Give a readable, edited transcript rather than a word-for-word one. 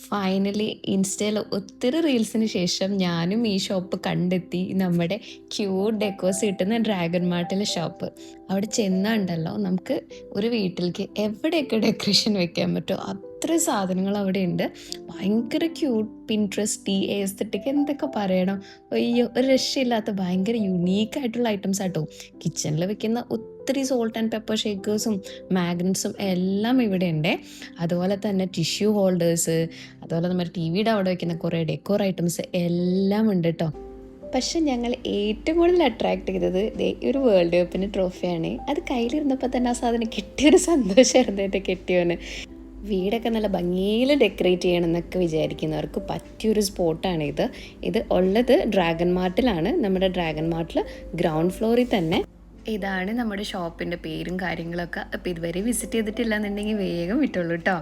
Finally ഇൻസ്റ്റയിൽ ഒത്തിരി റീൽസിന് ശേഷം ഞാനും ഈ ഷോപ്പ് കണ്ടെത്തി. നമ്മുടെ ക്യൂട്ട് ഡെക്കോസ് കിട്ടുന്ന ഡ്രാഗൺ മാർട്ടിലെ ഷോപ്പ്. അവിടെ ചെന്നുണ്ടല്ലോ നമുക്ക് ഒരു വീട്ടിലേക്ക് എവിടെയൊക്കെ ഡെക്കറേഷൻ വെക്കാൻ പറ്റുമോ അത്രയും സാധനങ്ങൾ അവിടെ ഉണ്ട്. ഭയങ്കര ക്യൂട്ട്, പിൻട്രസ്റ്റി, എസ്തറ്റിക് എന്തൊക്കെ പറയണം. അയ്യോ, ഒരു രക്ഷയില്ലാത്ത ഭയങ്കര യുണീക്കായിട്ടുള്ള ഐറ്റംസ് ആട്ടോ. കിച്ചണിൽ വെക്കുന്ന ഒത്തിരി സോൾട്ട് ആൻഡ് പെപ്പർ ഷേക്കേഴ്സും മാഗ്നറ്റ്സും എല്ലാം ഇവിടെ ഉണ്ട്. അതുപോലെ തന്നെ ടിഷ്യൂ ഹോൾഡേഴ്സ്, അതുപോലെ നമ്മുടെ ടി വിയുടെ അവിടെ വയ്ക്കുന്ന കുറേ ഡെക്കോർ ഐറ്റംസ് എല്ലാം ഉണ്ട് കേട്ടോ. പക്ഷെ ഞങ്ങൾ ഏറ്റവും കൂടുതൽ അട്രാക്ട് ചെയ്തത് ഒരു വേൾഡ് കപ്പിൻ്റെ ട്രോഫിയാണ്. അത് കയ്യിലിരുന്നപ്പോൾ തന്നെ ആ സാധനം കിട്ടിയൊരു സന്തോഷമായിരുന്നു എൻ്റെ കെട്ടിയവന്. വീടൊക്കെ നല്ല ഭംഗിയിൽ ഡെക്കറേറ്റ് ചെയ്യണം എന്നൊക്കെ വിചാരിക്കുന്നവർക്ക് പറ്റിയൊരു സ്പോട്ടാണ് ഇത്. ഇത് ഉള്ളത് ഡ്രാഗൺ മാർട്ടിലാണ്. നമ്മുടെ ഡ്രാഗൺ മാർട്ടിൽ ഗ്രൗണ്ട് ഫ്ലോറിൽ തന്നെ. ഇതാണ് നമ്മുടെ ഷോപ്പിൻ്റെ പേരും കാര്യങ്ങളൊക്കെ. അപ്പോൾ ഇതുവരെ വിസിറ്റ് ചെയ്തിട്ടില്ല എന്നുണ്ടെങ്കിൽ വേഗം വിട്ടുള്ളൂ കേട്ടോ.